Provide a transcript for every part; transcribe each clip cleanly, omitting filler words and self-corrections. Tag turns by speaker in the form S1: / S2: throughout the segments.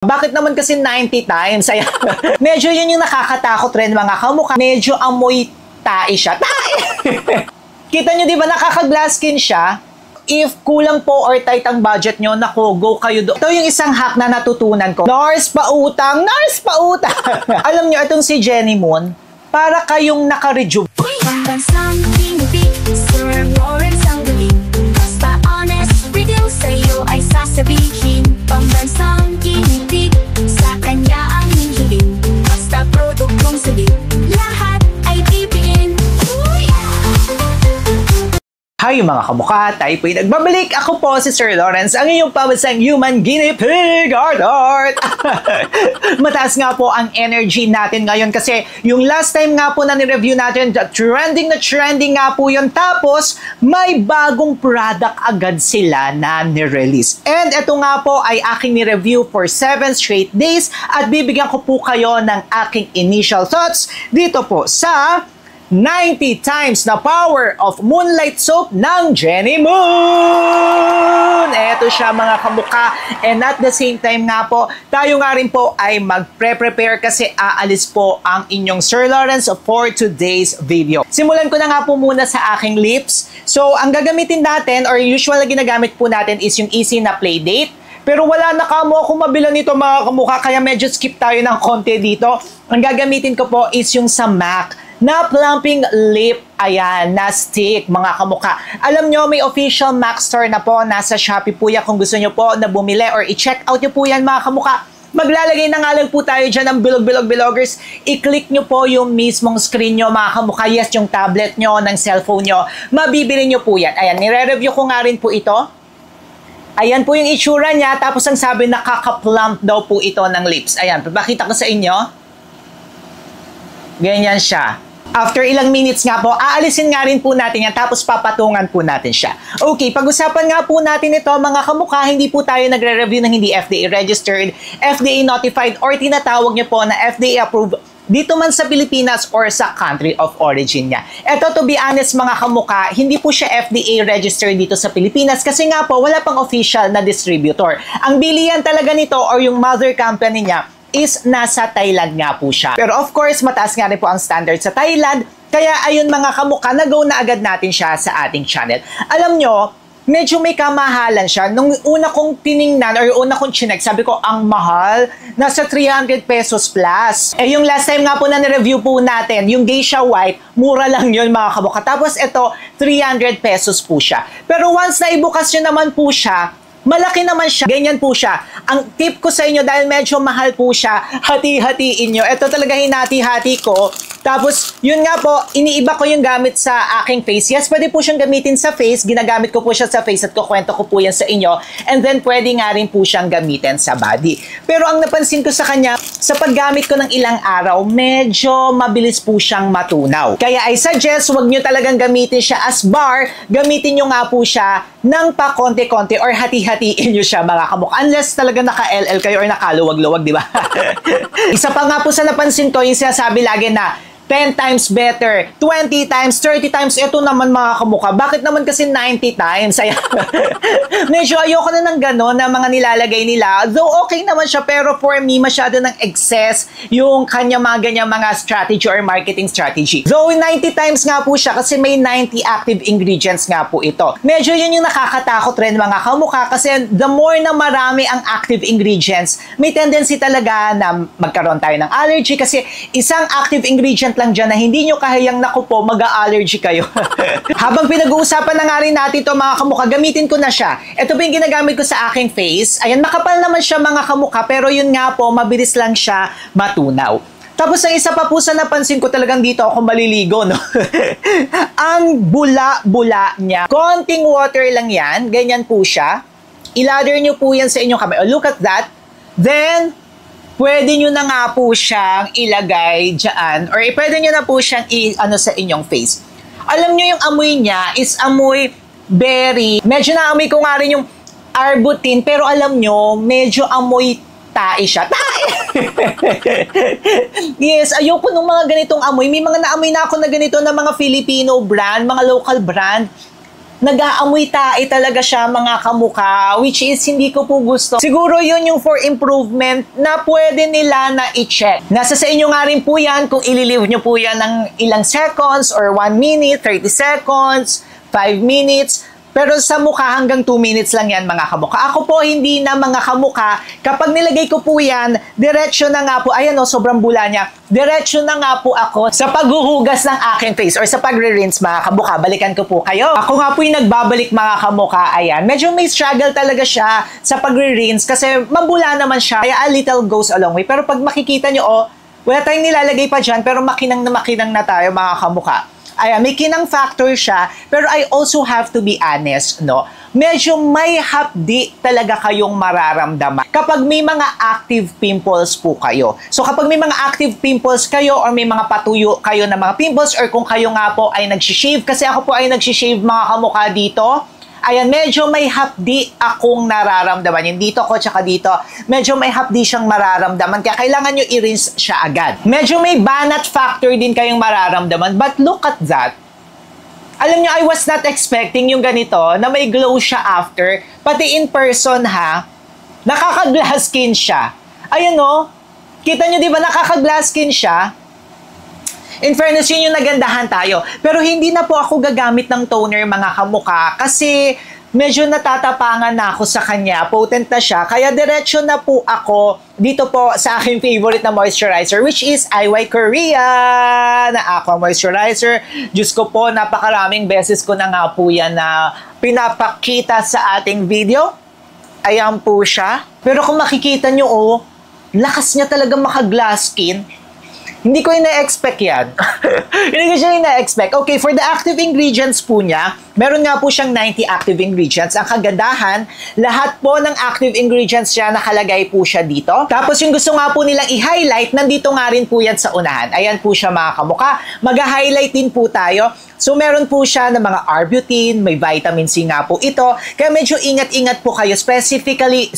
S1: Bakit naman kasi 90 times? Ayan. Medyo yun yung nakakatakot rin mga kamukha. Medyo amoy tae siya. Tae! Kita nyo di ba nakaka-glass skin siya? If kulang po or tight ang budget nyo, naku, go kayo doon. Ito yung isang hack na natutunan ko. Nars pa utang! Nars pa utang! Alam nyo, itong si Jenny Moon, para kayong naka-rejuve.
S2: Pambansang tinipid, Sir Lawrence ang galing. Basta honest, review sa'yo ay sasabihin. Pambansang tinipid, sa kanya ang hihiling. Basta produktong salit, lahat ay bibiin.
S1: Hi mga kamukha, tayo po'y nagbabalik. Ako po si Sir Lawrence, ang iyong pambansang human guinea pig art. Mataas nga po ang energy natin ngayon kasi yung last time nga po na ni-review natin, trending nga po yun. Tapos may bagong product agad sila na ni-release. And ito nga po ay aking ni-review for 7 straight days at bibigyan ko po kayo ng aking initial thoughts dito po sa 90 times na power of Moonlight Soap ng Jenny Moon! Eto siya mga kamukha. And at the same time nga po, tayo nga rin po ay magpre-prepare kasi aalis po ang inyong Sir Lawrence for today's video. Simulan ko na nga po muna sa aking lips. So, ang gagamitin natin or usual na ginagamit po natin is yung easy na Playdate. Pero wala na kamo ako mabilan nito mga kamukha, kaya medyo skip tayo ng konti dito. Ang gagamitin ko po is yung sa MAC na plumping lip, ayan, na stick, mga kamukha. Alam nyo, may official MAC store na po, nasa Shopee po yan kung gusto nyo po na bumili or i-check out nyo po yan mga kamukha. Maglalagay na nga lang po tayo dyan ng bilog-bilog-bilogers. I-click nyo po yung mismong screen nyo mga kamukha. Yes, yung tablet nyo, ng cellphone nyo. Mabibili nyo po yan. Ayan, nire-review ko nga rin po ito. Ayan po yung itsura niya. Tapos ang sabi, nakaka-plump daw po ito ng lips. Ayan, papakita ko sa inyo. Ganyan siya. After ilang minutes nga po, aalisin nga rin po natin yan, tapos papatungan po natin siya. Okay, pag-usapan nga po natin ito, mga kamukha, hindi po tayo nagre-review ng hindi FDA registered, FDA notified, or tinatawag nyo po na FDA approved dito man sa Pilipinas or sa country of origin niya. Ito, to be honest mga kamukha, hindi po siya FDA registered dito sa Pilipinas kasi nga po, wala pang official na distributor. Ang bilihan talaga nito or yung mother company niya is nasa Thailand nga po siya. Pero of course, mataas nga rin po ang standard sa Thailand. Kaya ayun mga kamukha, nag-go na agad natin siya sa ating channel. Alam nyo, medyo may kamahalan siya. Nung una kong tiningnan or una kong chinek, sabi ko, ang mahal. Nasa 300 pesos plus. Eh yung last time nga po na ni-review po natin, yung Geisha White, mura lang yun mga kamukha. Tapos ito, 300 pesos po siya. Pero once na ibukas nyo naman po siya, malaki naman siya. Ganyan po siya. Ang tip ko sa inyo, dahil medyo mahal po siya, hati-hatiin nyo. Ito talaga hinati-hati ko. Tapos, yun nga po, iniiba ko yung gamit sa aking face. Yes, pwede po siyang gamitin sa face. Ginagamit ko po siya sa face at kukwento ko po yan sa inyo. And then, pwede nga rin po siyang gamitin sa body. Pero ang napansin ko sa kanya, sa paggamit ko ng ilang araw, medyo mabilis po siyang matunaw. Kaya I suggest, wag nyo talagang gamitin siya as bar. Gamitin nyo nga po siya ng pa konti-konti or hati-hatiin nyo siya mga kamukha. Unless talaga naka-LL kayo or nakaluwag-luwag, di ba? Isa pa nga po sa napansin ko, yung sinasabi lagi na 10 times better, 20 times, 30 times, ito naman mga kamukha. Bakit naman kasi 90 times? Ayan. Medyo ayoko na ng gano'n na mga nilalagay nila. Though okay naman siya, pero for me, masyado ng excess yung kanya mga ganyang mga strategy or marketing strategy. Though 90 times nga po siya kasi may 90 active ingredients nga po ito. Medyo yun yung nakakatakot rin mga kamukha kasi the more na marami ang active ingredients, may tendency talaga na magkaroon tayo ng allergy kasi isang active ingredient lang dyan na hindi nyo kahayang naku po, mag-a-allergy kayo. Habang pinag-uusapan na nga rin natin ito mga kamukha, gamitin ko na siya. Ito po yung ginagamit ko sa aking face. Ayan, makapal naman siya mga kamukha, pero yun nga po, mabilis lang siya matunaw. Tapos ang isa pa po sa napansin ko talagang dito ako maliligo, no? Ang bula-bula niya. Konting water lang yan, ganyan po siya. I-lather nyo po yan sa inyong kamay. Oh, look at that. Then, pwede nyo na nga po siyang ilagay dyan or pwede nyo na po siyang ano sa inyong face. Alam nyo yung amoy niya is amoy berry. Medyo naamoy ko nga rin yung arbutin pero alam nyo, medyo amoy tae siya. Tae! Yes, ayoko nung mga ganitong amoy. May mga naamoy na ako na ganito na mga Filipino brand, mga local brand. nag-aamoy tae talaga siya mga kamukha, which is hindi ko po gusto. Siguro yun yung for improvement na pwede nila na i-check. Nasa sa inyo nga rin po yan kung ililive nyo po yan ng ilang seconds or 1 minute, 30 seconds, 5 minutes. Pero sa mukha hanggang 2 minutes lang yan mga kamukha. Ako po hindi na mga kamukha. Kapag nilagay ko po yan, diretsyo na nga po, ayan o, sobrang bula niya. Diretsyo na nga po ako sa paghuhugas ng aking face or sa pagre-rinse mga kamukha. Balikan ko po kayo. Ako nga po yung nagbabalik mga kamukha. Ayan, medyo may struggle talaga siya sa pagre-rinse kasi mabula naman siya. Kaya a little goes a long way. Pero pag makikita nyo, oh, wala tayong nilalagay pa dyan pero makinang na tayo mga kamukha. Ayan, may kinang factor siya, pero I also have to be honest, no? Medyo may hapdi talaga kayong mararamdaman kapag may mga active pimples po kayo. So kapag may mga active pimples kayo or may mga patuyo kayo na mga pimples or kung kayo nga po ay nagsishave, kasi ako po ay nagsishave mga kamukha dito, ayan, medyo may hapdi akong nararamdaman. Yung dito ko, tsaka dito, medyo may hapdi siyang mararamdaman. Kaya kailangan nyo i-rinse siya agad. Medyo may banat factor din kayong mararamdaman. But look at that. Alam nyo, I was not expecting yung ganito, na may glow siya after. Pati in person, ha, nakaka-glass skin siya. Ayan o, kita nyo di ba nakaka-glass skin siya? In fairness, yun yung nagandahan tayo. Pero hindi na po ako gagamit ng toner mga kamukha kasi medyo natatapangan na ako sa kanya. Potent na siya. Kaya diretsyo na po ako dito po sa aking favorite na moisturizer which is IY Korea na Aqua Moisturizer. Diyos ko po, napakaraming beses ko na nga po yan na pinapakita sa ating video. Ayan po siya. Pero kung makikita nyo, oh, lakas niya talaga maka-glass skin. Hindi ko ina-expect yan. Hindi ko siya ina-expect. Okay, for the active ingredients po niya, meron nga po siyang 90 active ingredients. Ang kagandahan, lahat po ng active ingredients siya, nakalagay po siya dito. Tapos yung gusto nga po nilang i-highlight, nandito nga rin po yan sa unahan. Ayan po siya mga kamukha. Mag-highlight din po tayo. So, meron po siya ng mga arbutin, may vitamin C nga po ito. Kaya medyo ingat-ingat po kayo, specifically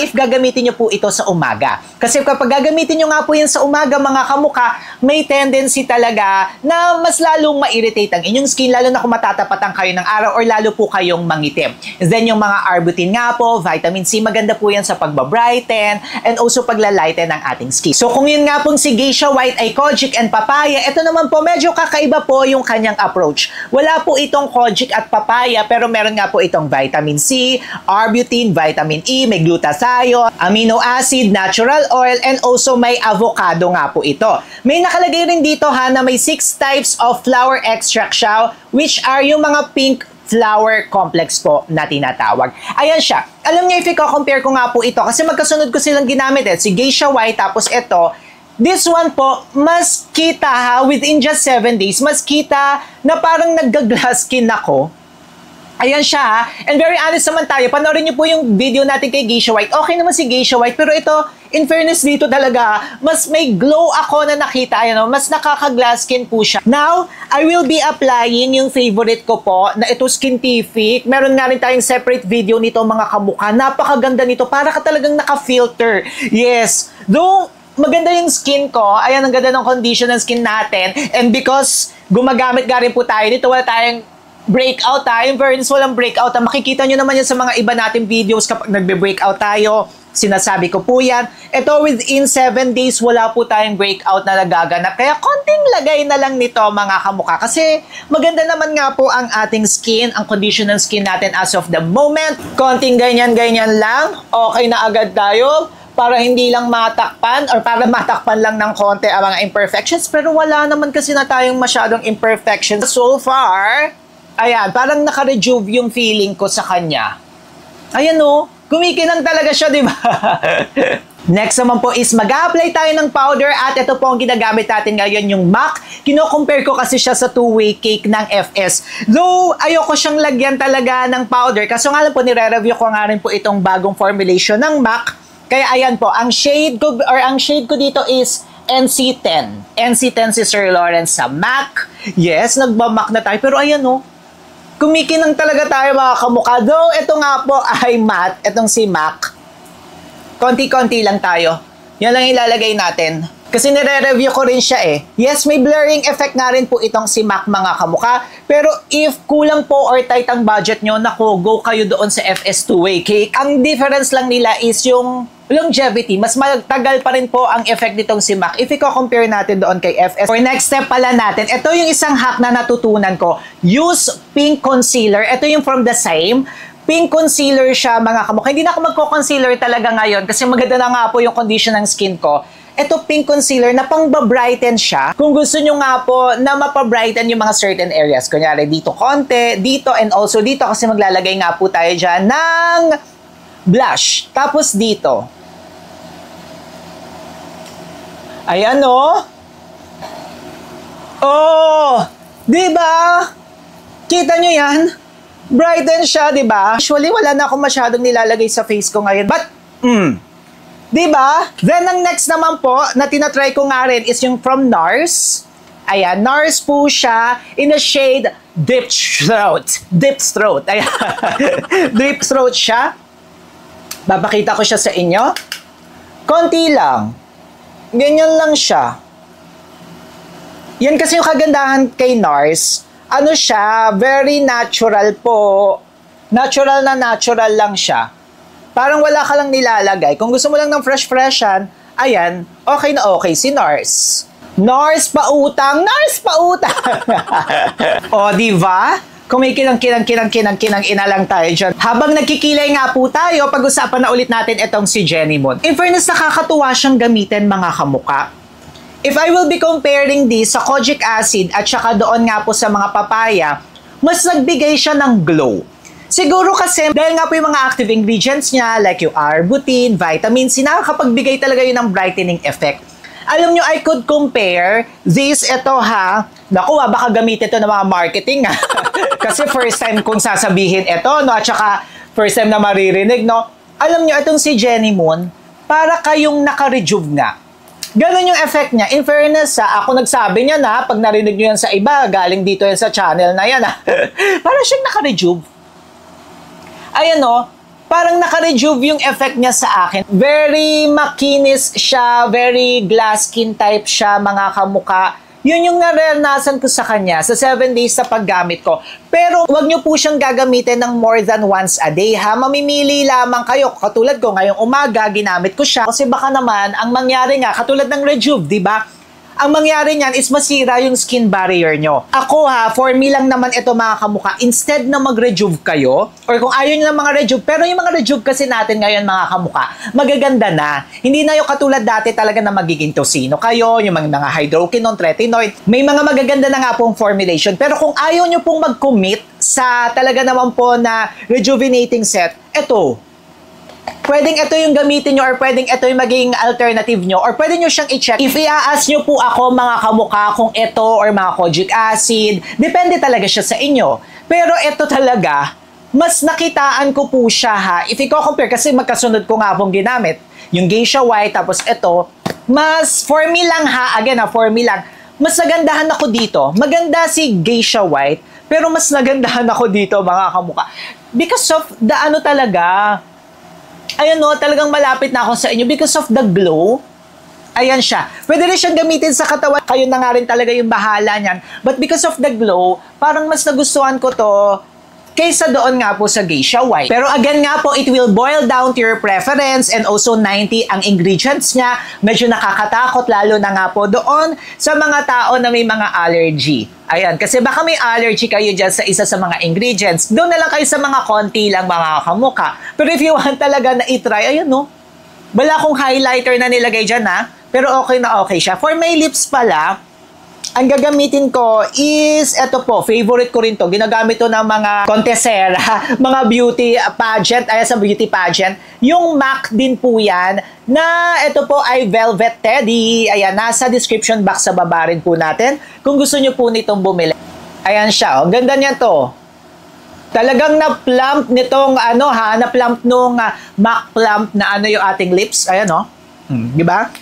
S1: if gagamitin nyo po ito sa umaga. Kasi kapag gagamitin nyo nga po yan sa umaga, mga kamukha, may tendency talaga na mas lalong ma-irritate ang inyong skin, lalo na kung matatapatan kayo ng araw or lalo po kayong mangitim. Then, yung mga arbutin nga po, vitamin C, maganda po yan sa pagbabrighten and also paglalighten ng ating skin. So, kung yun nga pong si Geisha White ay kojic and papaya, ito naman po medyo kakaiba po yung kanyang approach. Wala po itong kojic at papaya, pero meron nga po itong vitamin C, arbutin, vitamin E, may glutathione, amino acid, natural oil, and also may avocado nga po ito. May nakalagay rin dito ha na may 6 types of flower extract siya, which are yung mga pink flower complex po na tinatawag. Ayan siya. Alam niyo, if i-compare ko nga po ito, kasi magkasunod ko silang ginamit si Geisha White, tapos ito, this one po, mas kita ha, within just 7 days, mas kita na parang nag-glass skin ako. Ayan siya ha. And very honest naman tayo, panoorin niyo po yung video natin kay Geisha White. Okay naman si Geisha White, pero ito, in fairness dito talaga, mas may glow ako na nakita. Ayan o, mas nakaka-glass skin po siya. Now, I will be applying yung favorite ko po, na ito Skintific. Meron nga rin tayong separate video nito mga kamukha. Napakaganda nito, para ka talagang naka-filter. Yes. Though, maganda yung skin ko. Ayan, ang ganda ng condition ng skin natin. And because gumagamit nga rin po tayo dito, wala tayong breakout tayo. In fairness, walang breakout. Makikita nyo naman yan sa mga iba nating videos kapag nagbe-breakout tayo. Sinasabi ko po yan. Ito, within 7 days, wala po tayong breakout na nagaganap. Kaya konting lagay na lang nito mga kamukha. Kasi maganda naman nga po ang ating skin, ang condition ng skin natin as of the moment. Konting ganyan-ganyan lang. Okay na agad tayo. Para hindi lang matakpan or para matakpan lang ng konti ang mga imperfections. Pero wala naman kasi na tayong masyadong imperfections. So far, ayan, parang naka-rejuve yung feeling ko sa kanya. Ayan o, kumikinang talaga siya, di ba? Next naman po is mag-a-apply tayo ng powder at ito po ang ginagamit natin ngayon, yung MAC. Kino-compare ko kasi siya sa two-way cake ng FS. Though, ayoko siyang lagyan talaga ng powder. Kaso nga lang po, nire-review ko nga rin po itong bagong formulation ng MAC. Kaya ayan po, ang shade ko dito is NC10. NC10 si Sir Lawrence sa MAC. Yes, nagba-MAC na tayo. Pero ayan o, kumikinang talaga tayo mga kamukha. Though, ito nga po ay matte. Itong si MAC. Konti-konti lang tayo. Yan lang ilalagay natin. Kasi nire-review ko rin siya eh. Yes, may blurring effect nga rin po itong si MAC mga kamukha. Pero if kulang po or tight ang budget nyo, naku, go kayo doon sa FS2A cake. Ang difference lang nila is yung longevity. Mas matagal pa rin po ang effect nitong si MAC if i-compare natin doon kay FS. For next step pala natin, ito yung isang hack na natutunan ko. Use pink concealer. Ito yung from the same. Pink concealer siya mga kamukha. Hindi na ako magko-concealer talaga ngayon kasi maganda na nga po yung condition ng skin ko. Ito pink concealer na pang-brighten siya. Kung gusto nyo nga po na mapabrighten yung mga certain areas. Kunyari dito konti, dito and also dito kasi maglalagay nga po tayo dyan ng blush. Tapos dito. Ayan o. Oh! Diba? Kita nyo yan? Brighten siya, diba? Usually wala na akong masyadong nilalagay sa face ko ngayon. But, diba? Then, ang next naman po na tinatry ko nga rin is yung from NARS. Ayan, NARS po siya in a shade Deep Throat. Deep Throat. Ayan. Deep Throat siya. Babakita ko siya sa inyo. Konti lang. Ganyan lang siya. Yan kasi yung kagandahan kay NARS. Ano siya, very natural po. Natural na natural lang siya. Parang wala ka lang nilalagay. Kung gusto mo lang ng fresh-freshan, ayan, okay na okay si NARS. NARS pautang! NARS pautang! O, diba? Kung may kinang ina lang tayo dyan. Habang nagkikilay nga po tayo, pag-usapan na ulit natin itong si Jenny Moon. In fairness, nakakatuwa siyang gamitin mga kamuka. If I will be comparing this sa kojic acid at saka doon nga po sa mga papaya, mas nagbigay siya ng glow. Siguro kasi, dahil nga po yung mga active ingredients niya, like yung arbutin, vitamins, nakakapagbigay talaga yun ng brightening effect. Alam nyo, I could compare this, ito ha, naku baka gamitin ito ng mga marketing ha. Kasi first time kong sasabihin ito, no, at saka first time na maririnig, no. Alam nyo, itong si Jenny Moon, para kayong naka-rejuve nga. Ganon yung effect niya. In fairness, ako nagsabi niya na, pag narinig nyo yan sa iba, galing dito yan sa channel na yan ha. Para siyang naka-rejuve. Ayan o, parang naka-rejuve yung effect niya sa akin. Very makinis siya, very glass skin type siya, mga kamuka. Yun yung naranasan ko sa kanya sa 7 days sa paggamit ko. Pero wag nyo po siyang gagamitin ng more than once a day ha. Mamimili lamang kayo. Katulad ko, ngayong umaga, ginamit ko siya. Kasi baka naman, ang mangyari nga, katulad ng rejuve, di ba? Ang mangyari niyan is masira yung skin barrier nyo. Ako ha, for me lang naman ito mga kamuka, instead na mag-rejuve kayo, or kung ayaw nyo ng mga rejuve, pero yung mga rejuve kasi natin ngayon mga kamuka, magaganda na. Hindi na yung katulad dati talaga na magiging tosino kayo, yung mga hydroquinone, tretinoid. May mga magaganda na nga pong formulation. Pero kung ayaw nyo pong mag-commit sa talaga naman po na rejuvenating set, ito. Pwedeng ito yung gamitin nyo or pwedeng ito yung maging alternative nyo or pwede nyo siyang i-check. If i-ask nyo po ako mga kamukha kung ito or mga kojic acid, depende talaga siya sa inyo. Pero ito talaga, mas nakitaan ko po siya ha. If i-compare, kasi magkasunod ko nga pong ginamit, yung Geisha White, tapos ito, mas for me lang ha, again ha, for me lang, mas nagandahan ako dito. Maganda si Geisha White, pero mas nagandahan ako dito mga kamukha. Because of the ano talaga, ayan no, talagang malapit na ako sa inyo because of the glow. Ayan siya. Pwede rin siyang gamitin sa katawan. Kayo na nga rin talaga yung bahala niyan. But because of the glow, parang mas nagustuhan ko to kaysa doon nga po sa Geisha White. Pero again nga po, it will boil down to your preference and also 90 ang ingredients niya. Medyo nakakatakot lalo na nga po doon sa mga tao na may mga allergy. Ayan, kasi baka may allergy kayo dyan sa isa sa mga ingredients. Doon na lang kayo sa mga konti lang mga kamuka. Pero if you want talaga na itry, ayan no. Wala akong highlighter na nilagay dyan ha. Pero okay na okay siya. For my lips pala, ang gagamitin ko is, eto po, favorite ko rin to. Ginagamit to ng mga contesera, mga beauty pageant, ay sa beauty pageant. Yung MAC din po yan, na ito po ay Velvet Teddy. Ayan, nasa description box sa baba rin po natin. Kung gusto nyo po nitong bumili. Ayan siya, oh. Ganda niya to. Talagang na-plump nitong, ano ha, na-plump nung MAC plump na ano yung ating lips. Ayan, oh. Diba?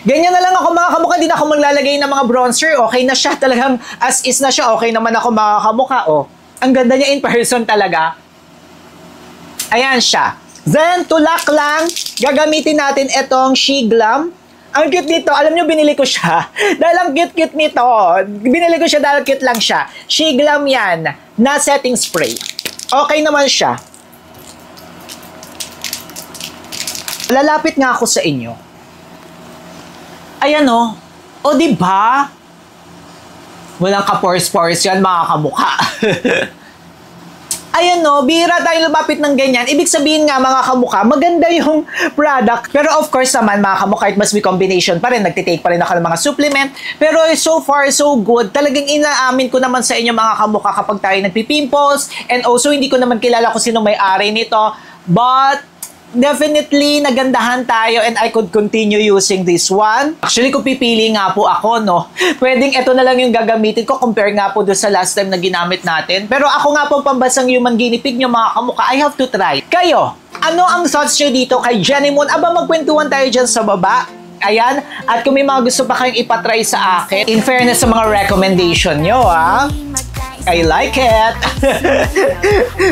S1: Ganyan na lang ako mga kamukha, hindi na ako maglalagay ng mga bronzer. Okay na siya, talagang as is na siya. Okay naman ako mga kamukha. Oh, ang ganda niya in person talaga. Ayan siya. Then, tulak lang, gagamitin natin itong She Glam. Ang cute nito. Alam nyo, binili ko siya. Dahil ang cute-cute nito. Binili ko siya dahil cute lang siya. Shiglam yan na setting spray. Okay naman siya. Lalapit nga ako sa inyo. Ayan o. O diba? Walang ka-pores-pores yan, mga kamukha. Ayan no, bihira tayo lumapit ng ganyan. Ibig sabihin nga mga kamukha, maganda yung product. Pero of course naman mga kamukha, it must be combination pa rin. Nagtitake pa rin ako ng mga supplement. Pero so far, so good. Talagang inaamin ko naman sa inyo mga kamukha kapag tayo nagpipimples. And also, hindi ko naman kilala kung sino may-ari nito. But definitely, nagandahan tayo and I could continue using this one. Actually, kung pipili nga po ako, no, pwedeng ito na lang yung gagamitin ko compare nga po doon sa last time na ginamit natin. Pero ako nga po pambansang human guinea pig nyo mga kamukha, I have to try. Kayo, ano ang thoughts nyo dito kay Jenny Moon? Aba, magkwentuhan tayo dyan sa baba. Ayan, at kung may mga gusto pa kayong ipatry sa akin, in fairness sa mga recommendation nyo, ha? I like it.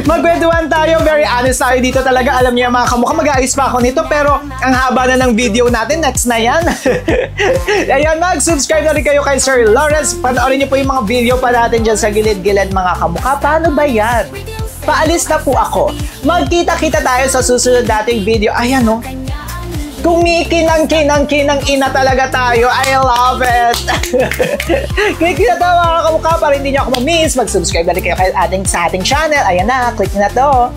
S1: Magkwentuhan tayo. Very honest tayo dito talaga. Alam niyo mga kamukha, mag-aayos pa ako nito. Pero ang haba na ng video natin. Next na yan. Ayan, mag-subscribe na rin kayo kay Sir Lawrence. Panoorin niyo po yung mga video pa natin dyan sa gilid-gilid mga kamukha. Paano ba yan? Paalis na po ako. Magkita-kita tayo sa susunod nating video. Ayan o. Kumikinang-kinang-kinang ina talaga tayo. I love it. Click na to mga kamukha para hindi nyo ako ma-miss. Mag-subscribe na rin kayo sa ating channel. Ayan na, click na to.